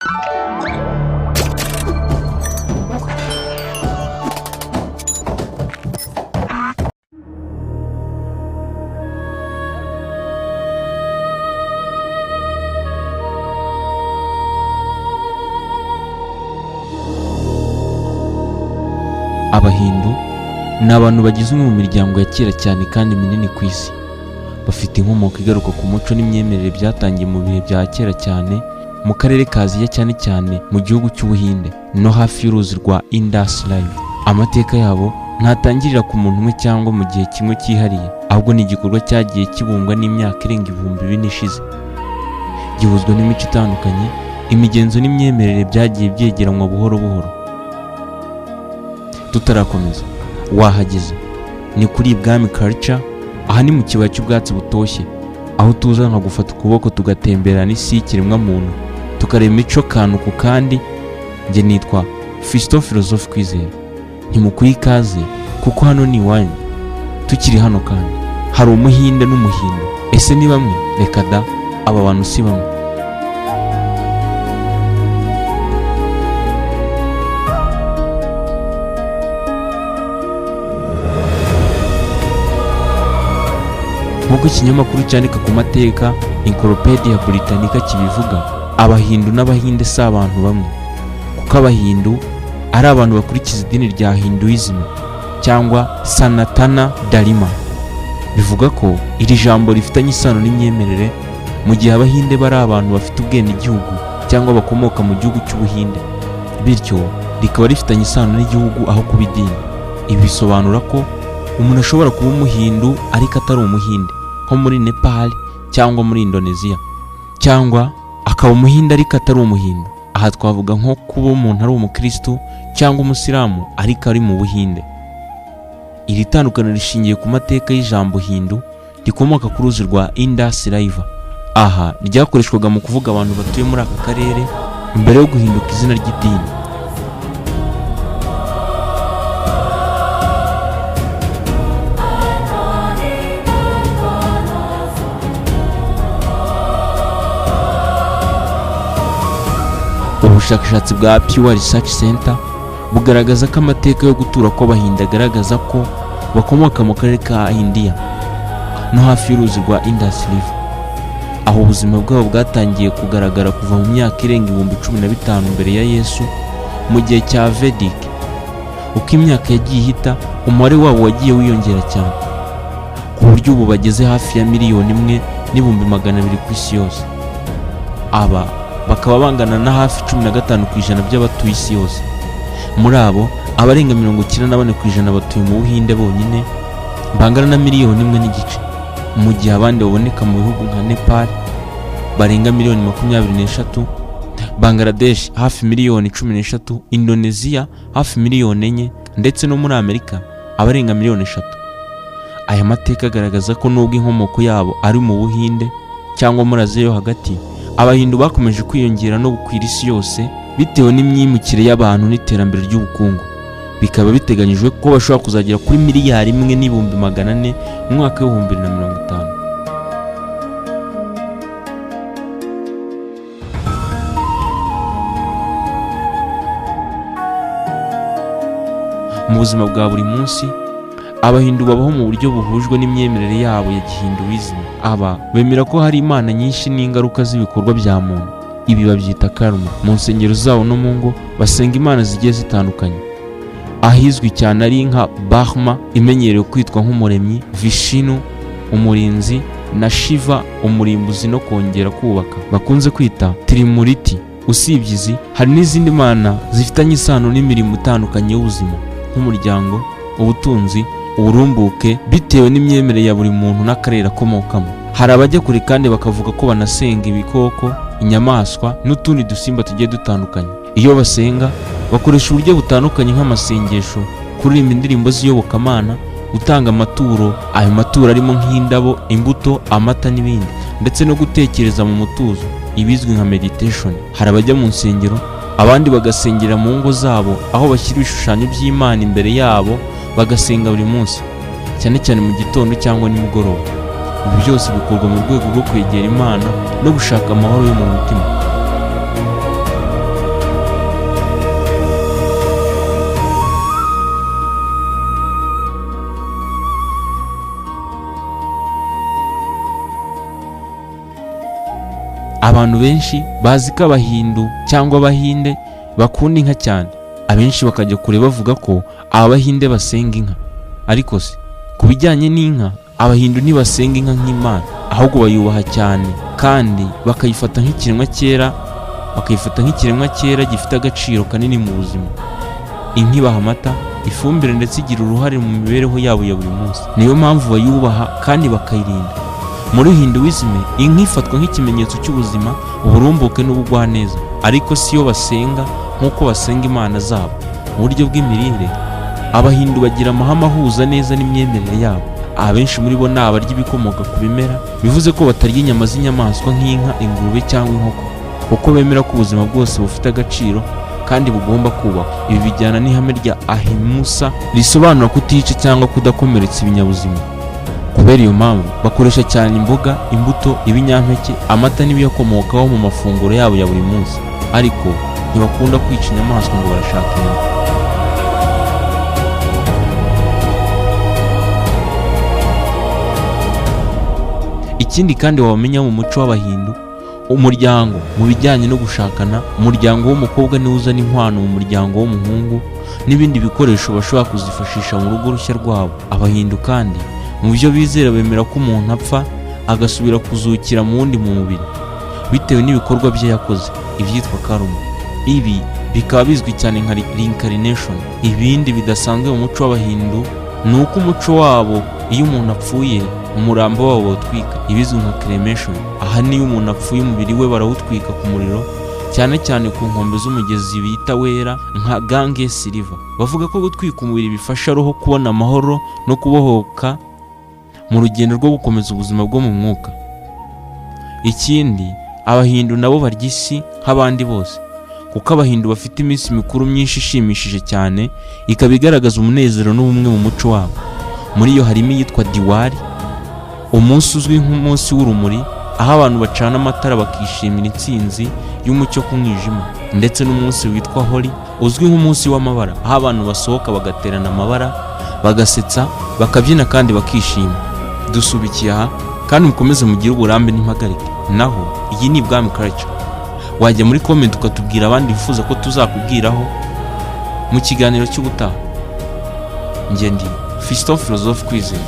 Abahindu ni abantu bagize umwe mu miryango ya kera cyane kandi minini ku isi. Bafite inkomoko igaruka ku muco n'imyemerere byatangiye mu bihe bya kera cyane mu karere ka Aziya, cyane cyane mu gihugu cy'Ubuhinde no hafi y'uruzi rwa Indus River. Amateka yabo ntatangirira ku muntu umwe cyangwa mu gihe kimwe cyihariye, ahubwo ni igikorwa cyagiye kibumbwa n'imyaka irenga 2000 ishize. Gihuzwa n'imico itandukanye, imigenzo n'imyemerere byagiye byegeranywa buhoro buhoro. Tutarakomeza, wahageze ni kuri Ibwami Culture. Aha ni mu kibaya cy'ubwatsi butoshye, aho tuza nka gufata ukuboko tugatembera n'isi y'ikiremwa muntu, tukareba imico kantu ku kandi. Nge nitwa Fiston Philosophe Kwizera. Ntimukuye ikaze kuko hano ni iwanyu. Tukiri hano kandi hari Umuhinde n'Umuhindu. Ese ni bamwe? Reka da, aba bantu si bamwe. Nk'uko ikinyamakuru cyandika ku mateka Encyclopedia Britannica kibivuga, Abahindu n'Abahinde si abantu bamwe, kuko Abahindu ari abantu bakurikiza idini rya Hinduism cyangwa Sanatana Dharma. Bivuga ko iri jambo rifitanye isano n'imyemerere, mu gihe Abahinde bari abantu bafite ubwenegihugu cyangwa bakomoka mu gihugu cy'Ubuhinde, bityo rikaba rifitanye isano n'igihugu aho kuba idini. Ibi bisobanura ko umuntu ashobora kuba Umuhindu ariko atari Umuhinde, nko muri Nepal cyangwa muri Indonesia, cyangwa akaba Umuhinde ariko atari Umuhindu. Aha twavuga nko kuba umuntu ari Umukristo cyangwa Umusilamu ariko ari mu Buhinde. Iri tandukaniro rishingiye ku mateka y'ijambo Hindu rikomoka ku ruzi rwa Indus River. Aha ryakoreshwaga mu kuvuga abantu batuye muri aka karere mbere yo guhinduka izina ry'idini. Ubushakashatsi bwa Pew Research Center bugaragaza ko amateka yo gutura kw'Abahindu agaragaza ko bakomoka mu karere ka India no hafi y'uruzi rwa Indus River, aho ubuzima bwabo bwatangiye kugaragara kuva mu myaka irenga 15,000 mbere ya Yesu mu gihe cya Vedic. Uko imyaka yagiye ihita, umubare wabo wagiye wiyongera cyane ku buryo ubu bageze hafi ya 1,200,000 ku isi yose. Aba bakaba bangana na hafi 15% by'abatuye isi yose. Muri abo, abarenga 94% batuye mu Buhinde bonyine, bangana na 1,5 miliyoni, mu gihe abandi baboneka mu bihugu nka Nepal barenga 23,000,000, Bangladesh hafi 13,000,000, Indonesia hafi 4,000,000, ndetse no muri Amerika abarenga 3,000,000. Aya mateka agaragaza ko nubwo inkomoko yabo ari mu Buhinde cyangwa muri Aziya yo hagati, Abahindu bakomeje kwiyongera no gukwira isi yose bitewe n'imyimukire y'abantu n'iterambere ry'ubukungu. Bikaba biteganyijwe ko bashobora kuzagera kuri 1,400,000,000 mu mwaka wa 2050. Mu buzima bwa buri munsi, Abahindu babaho mu buryo buhujwe n'imyemerere yabo ya Hinduism. Aba bemera ko hari imana nyinshi n'ingaruka z'ibikorwa bya muntu. Ibi babyita karma. Mu nsengero zabo no mu ngo basenga imana zigiye zitandukanye. Ahizwi cyane ari nka Brahma, imenyerewe kwitwa nk'umuremyi, Vishnu, umurinzi, na Shiva, umurimbuzi no kongera kubaka, bakunze kwita Trimurti. Usibye izi, hari n'izindi mana zifitanye isano n'imirimo itandukanye y'ubuzima, nk'umuryango, ubutunzi, uburumbuke, bitewe n'imyemerere ya buri muntu n'akarere akomokamo. Hari abajya kure kandi bakavuga ko banasenga ibikoko, inyamaswa n'utundi dusimba tugiye dutandukanye. Iyo basenga, bakoresha uburyo butandukanye nk'amasengesho, kuririmba indirimbo z'iyobokamana, gutanga amaturo, ayo maturo arimo nk'indabo, imbuto, amata n'ibindi, ndetse no gutekereza mu mutuzo, ibizwi nka meditation. Hari abajya mu nsengero, abandi bagasengera mu ngo zabo, aho bashyira ibishushanyo by'Imana imbere yabo bagasenga buri munsi, cyane cyane mu gitondo cyangwa nimugoroba. Ibi byose bikorwa mu rwego rwo kwegera Imana no gushaka amahoro yo mu mutima. Abantu benshi bazi ko abahindu cyangwa abahinde bakunda inka cyane, abenshi bakajya kure bavuga ko abahinde basenga inka. Ariko se ku bijyanye n'inka, abahindu ntibasenga inka nk'imana, ahubwo bayubaha cyane kandi bakayifata nk'ikiremwa cyera gifite agaciro kanini mu buzima. Inka ibaha amata, ifumbire ndetse igira uruhare mu mibereho yabo ya buri munsi. Niyo mpamvu bayubaha kandi bakayirinda. Muri Hinduism, inka ifatwa nk'ikimenyetso cy'ubuzima, uburumbuke n'ubugwaneza, ariko si yo basenga nk'uko basenga imana zabo. Mu buryo bw'imirire, abahindu bagira amahame ahuza neza n'imyemerere yabo. Abenshi muri bo ni abarya ibikomoka ku bimera, bivuze ko batarya inyama z'inyamaswa nk'inka, ingurube cyangwa inkoko, kuko bemera ko ubuzima bwose bufite agaciro kandi bugomba kubahwa. Ibi bijyana n'ihame rya ahimsa risobanura kutica cyangwa kudakomeretsa ibinyabuzima. Kubera iyo mpamvu bakoresha cyane imboga, imbuto, ibinyampeke, amata n'ibiyakomokaho mu mafunguro yabo ya buri munsi, ariko ntibakunda kwica inyamaswa ngo barashaka inyama. Ikindi kandi wamenya mu muco w'abahindu, umuryango mu bijyanye no gushakana, umuryango w'umukobwa niwo uzana inkwano mu muryango w'umuhungu n'ibindi bikoresho bashobora kuzifashisha mu rugo rushya rwabo. Abahindu kandi mu byo bizera bemera ko umuntu apfa agasubira kuzukira mu wundi mu mubiri bitewe n'ibikorwa bye yakoze, ibyitwa karma. Ibi bikaba bizwi cyane nka reincarnation. Ibindi bidasanzwe mu muco w'abahindu ni uko umuco wabo iyo umuntu apfuye umurambo wabo bawutwika, ibizwi nka cremation. Aha niyo umuntu apfuye umubiri we barawutwika ku muriro, cyane cyane ku nkombe z'umugezi bita wera nka Ganges River. Bavuga ko gutwika umubiri bifasha roho kubona amahoro no kubohoka mu rugendo rwo gukomeza ubuzima bwo mu mwuka. Ikindi, abahindu nabo barya isi nk'abandi bose, kuko abahindu bafite iminsi mikuru myinshi ishimishije cyane, ikaba igaragaza umunezero n'ubumwe mu muco wabo. Muri yo harimo iyitwa Diwali, umunsi uzwi nk'umunsi w'urumuri, aho abantu bacana amatara bakishimira intsinzi y'umucyo ku mwijima, ndetse n'umunsi witwa Holi, uzwi nk'umunsi w'amabara, aho abantu basohoka bagaterana amabara, bagasetsa, bakabyina kandi bakishima. Dusubikiye aha kandi mukomeze mugire uburambe n'impagarike. Naho iyi ni Ibwami Culture. Wajya muri comment ukatubwira abandi bifuza ko tuzakubwiraho mu kiganiro cy'ubutaha. Njye ndi Fiston Philosophe Kwizera.